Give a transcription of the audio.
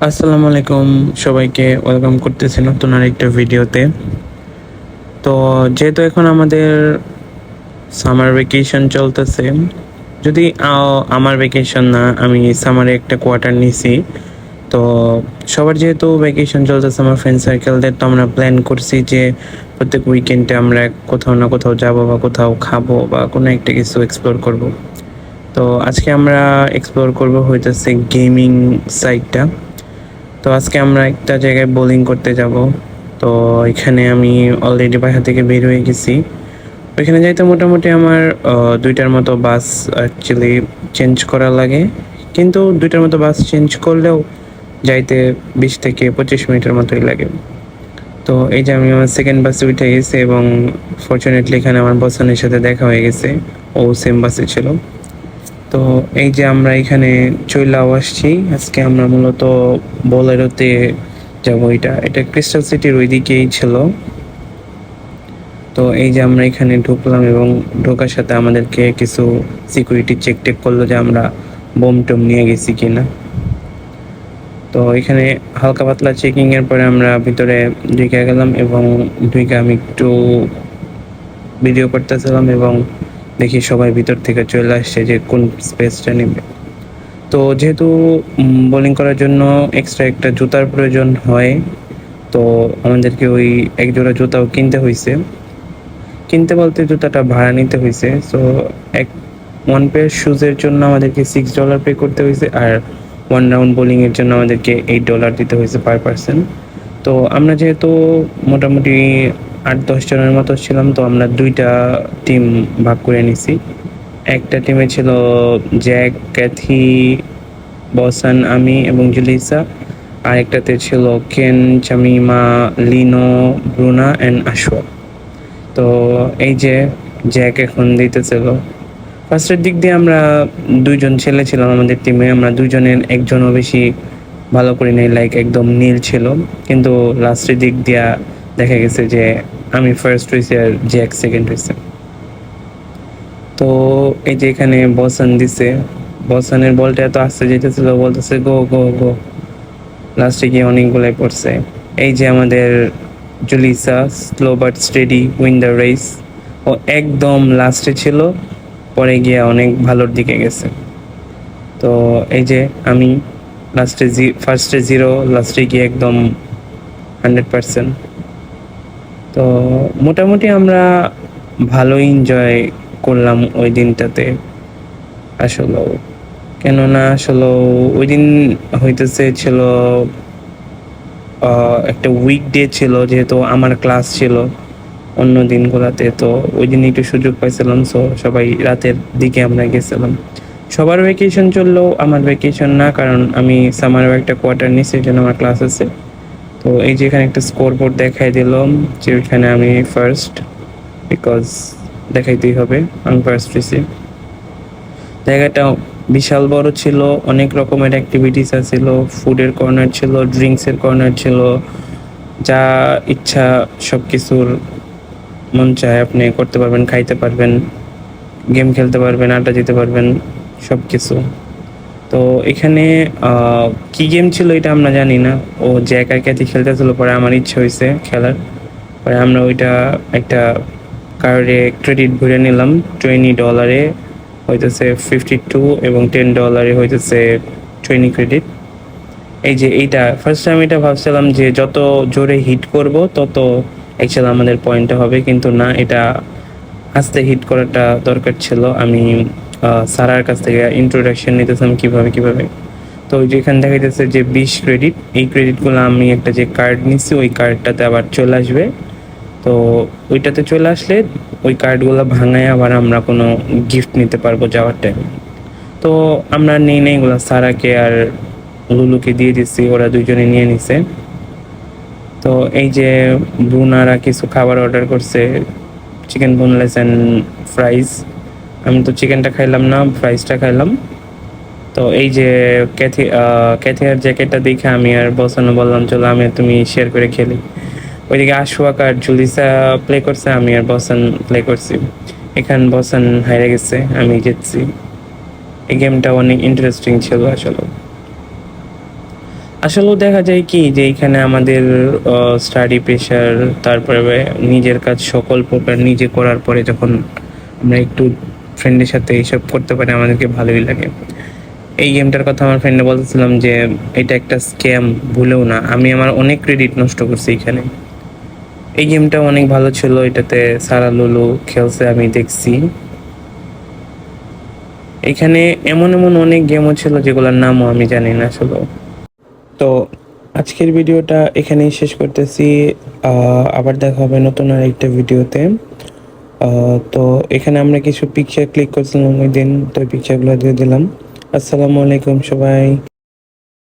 আসসালামু আলাইকুম, সবাইকে ওয়েলকাম করতেছি নতুন আরেকটা ভিডিওতে। তো যেহেতু এখন আমাদের সামার ভ্যাকেশন চলতেছে, যদি আমার ভ্যাকেশন না, আমি সামারে একটা কোয়ার্টার নিছি। তো সবার যেহেতু ভ্যাকেশন চলতেছে, আমার ফ্রেন্ড সার্কেলদের, তো আমরা প্ল্যান করছি যে প্রত্যেক উইকেন্ডে আমরা কোথাও না কোথাও যাব বা কোথাও খাবো বা কোনো একটা কিছু এক্সপ্লোর করব। তো আজকে আমরা এক্সপ্লোর করব হইতেছে গেমিং সাইটটা। তো আজকে আমরা একটা জায়গায় বোলিং করতে যাব। তো এখানে আমি অলরেডি বাসা থেকে বের হয়ে গেছি। ওইখানে যাইতে মোটামুটি আমার ২টার মতো বাস অ্যাকচুয়ালি চেঞ্জ করা লাগে। কিন্তু ২টার মতো বাস চেঞ্জ করলেও যাইতে ২০ থেকে ২৫ মিনিটের মতোই লাগে। তো এই যে আমি আমার সেকেন্ড বাসে উঠে গেছি এবং ফরচুনেটলি এখানে আমার বসানের সাথে দেখা হয়ে গেছে। ও সেম বাসে ছিল। তো এই যে আমরা এখানে চইলাও আসছি। আজকে আমরা মূলত বোলেরোতে যাবো। এটা ক্রিস্টাল সিটির ওইদিকেই ছিল। তো এই যে আমরা এখানে ঢুকলাম এবং ঢোকার সাথে আমাদেরকে কিছু সিকিউরিটি চেক টেক করলো যে আমরা বোম টোম নিয়ে গেছি কিনা। তো এখানে হালকা পাতলা চেকিং এর পরে আমরা ভিতরে ঢুকে গেলাম এবং ঢুকে আমি একটু ভিডিও করতেছিলাম এবং দেখি সবাই ভিতর থেকে চলে আসছে যে কোন স্পেসটা নেবে। তো যেহেতু বোলিং করার জন্য এক্সট্রা একটা জুতার প্রয়োজন হয়, তো আমাদেরকে ওই এক জোড়া জুতাও কিনতে হয়েছে। কিনতে বলতে জুতাটা ভাড়া নিতে হয়েছে। সো এক ওয়ান পেয়ার শুজের জন্য আমাদেরকে $6 পে করতে হয়েছে, আর ওয়ান রাউন্ড বোলিংয়ের জন্য আমাদেরকে $8 দিতে হয়েছে পার পার্সন। তো আমরা যেহেতু মোটামুটি ৮-১০ জনের মতো ছিলাম, তো আমরা ২টা টিম ভাগ করে নিছি। একটা টিমে ছিল জ্যাক, ক্যাথি, বসান, আমি এবং জুলিসা। আরেকটাতে ছিল কেন, চামিমা, লিনো, ব্রুনা অ্যান্ড আশোয়া। তো এই যে জ্যাক এখন দিতেছিল। ফার্স্টের দিক দিয়ে আমরা ২জন ছেলে ছিলাম আমাদের টিমে। আমরা ২জনের একজনও বেশি ভালো করি নাই, লাইক একদম নীল ছিল। কিন্তু লাস্টের দিক দিয়া দেখা গেছে যে আমি ফার্স্ট হয়েছি আর জ্যাক সেকেন্ড হয়েছে। তো এই যে এখানে বসান দিছে। বসানের বলটা এত আস্তে যেতেছিল, বলতেছে গো গো গো। লাস্টে গিয়ে অনেকগুলাই পড়ছে। এই যে আমাদের জুলিসা, slow but steady, win the race. ও একদম লাস্টে ছিল, পরে গিয়ে অনেক ভালোর দিকে গেছে। তো এই যে আমি লাস্টে ফার্স্টে 0, লাস্টে গিয়ে একদম 100%। তো মোটামুটি আমরা ভালো এনজয় করলাম ওই দিনটাতে আসলেও। কেননা আসলেও ওই দিন হইতেছে ছিল একটা উইকডে ছিল, যেহেতু আমার ক্লাস ছিল অন্য দিনগুলোতে। তো ওই দিন একটু সুযোগ পাইছিলাম, সো সবাই রাতের দিকে আমরা গেছিলাম। সবার ভ্যাকেশন চললেও আমার ভ্যাকেশন না, কারণ আমি সামারেও একটা কোয়ার্টার নিচ্ছি, এই জন্য আমার ক্লাস আছে। তো এই যে এখানে একটা স্কোর বোর্ড দেখাই দিলাম যে ওইখানে আমি ফার্স্ট, বিকজ দেখাইতেই হবে আমি ফার্স্ট হয়েছি। জায়গাটা বিশাল বড় ছিল, অনেক রকমের অ্যাক্টিভিটিস আছিল। ফুডের কর্নার ছিল, ড্রিঙ্কসের কর্নার ছিল, যা ইচ্ছা সব কিছুর মন চায় আপনি করতে পারবেন, খাইতে পারবেন, গেম খেলতে পারবেন, আড্ডা দিতে পারবেন, সব কিছু। তো এখানে কি গেম ছিল এটা আমরা জানি না। ও যে একা ক্যাথি খেলতেছিল, পরে আমার ইচ্ছে হয়েছে খেলার। পরে আমরা ওইটা একটা কার্ডে ক্রেডিট ভরে নিলাম। $20 হইতেছে 52 এবং $10 হইতেছে 20 ক্রেডিট। এই যে এইটা ফার্স্ট টাইম এটা ভাবছিলাম যে যত জোরে হিট করব তত অ্যাকচুয়ালি আমাদের পয়েন্টটা হবে, কিন্তু না, এটা আস্তে হিট করাটা দরকার ছিল। আমি সারার কাছ থেকে ইন্ট্রোডাকশন নিতেছিলাম কিভাবে। তো যেখানে দেখা যাচ্ছে যে 20 ক্রেডিট, এই ক্রেডিটগুলো আমি একটা যে কার্ড নিচ্ছি ওই কার্ডটাতে আবার চলে আসবে। তো ওইটাতে চলে আসলে ওই কার্ডগুলো ভাঙায় আবার আমরা কোনো গিফট নিতে পারবো যাওয়ার টাইমে। তো আমরা নেই এগুলো সারাকে আর লুলুকে দিয়ে দিচ্ছি, ওরা 2জনে নিয়ে নিছে। তো এই যে ব্রুনারা কিছু খাবার অর্ডার করছে, চিকেন বোনলেস অ্যান্ড ফ্রাইজ। আমি তো চিকেনটা খাইলাম না, ফ্রাইজটা খাইলাম। তো এই যে ক্যাথিয়ার জ্যাকেটটা দেখে আমি আর বসানো বললাম চলো আমি তুমি শেয়ার করে খেলি। ওইদিকে আশওয়াক আর জুলিসা প্লে করছে, আমি আর বসান প্লে করছি। এখানে বসান হারিয়ে গেছে, আমি জিতছি। এই গেমটা অনেক ইন্টারেস্টিং ছিল আসলে। আসলেও দেখা যায় কি যে এখানে আমাদের স্টাডি প্রেশার, তারপরে নিজের কাজ সকল প্রকার নিজে করার পরে যখন আমরা একটু ফ্রেন্ডের সাথে এইসব করতে পারি আমাদেরকে ভালোই লাগে। এই গেমটার কথা আমার ফ্রেন্ডে বলতেছিলাম যে এটা একটা স্ক্যাম, ভুলেও না। আমি আমার অনেক ক্রেডিট নষ্ট করছি এখানে। এই গেমটা অনেক ভালো ছিল, এটাতে সারা লুলু খেলছে আমি দেখছি। এখানে এমন এমন অনেক গেমও ছিল যেগুলোর নামও আমি জানি না আসলে। তো আজকের ভিডিওটা এখানেই শেষ করতেছি। আবার দেখা হবে নতুন আরেকটা ভিডিওতে। তো এখানে আমরা কিছু পিকচার ক্লিক করছিলাম ওই দিন, তো পিকচারগুলো দিয়ে দিলাম। আসসালামু আলাইকুম সবাই।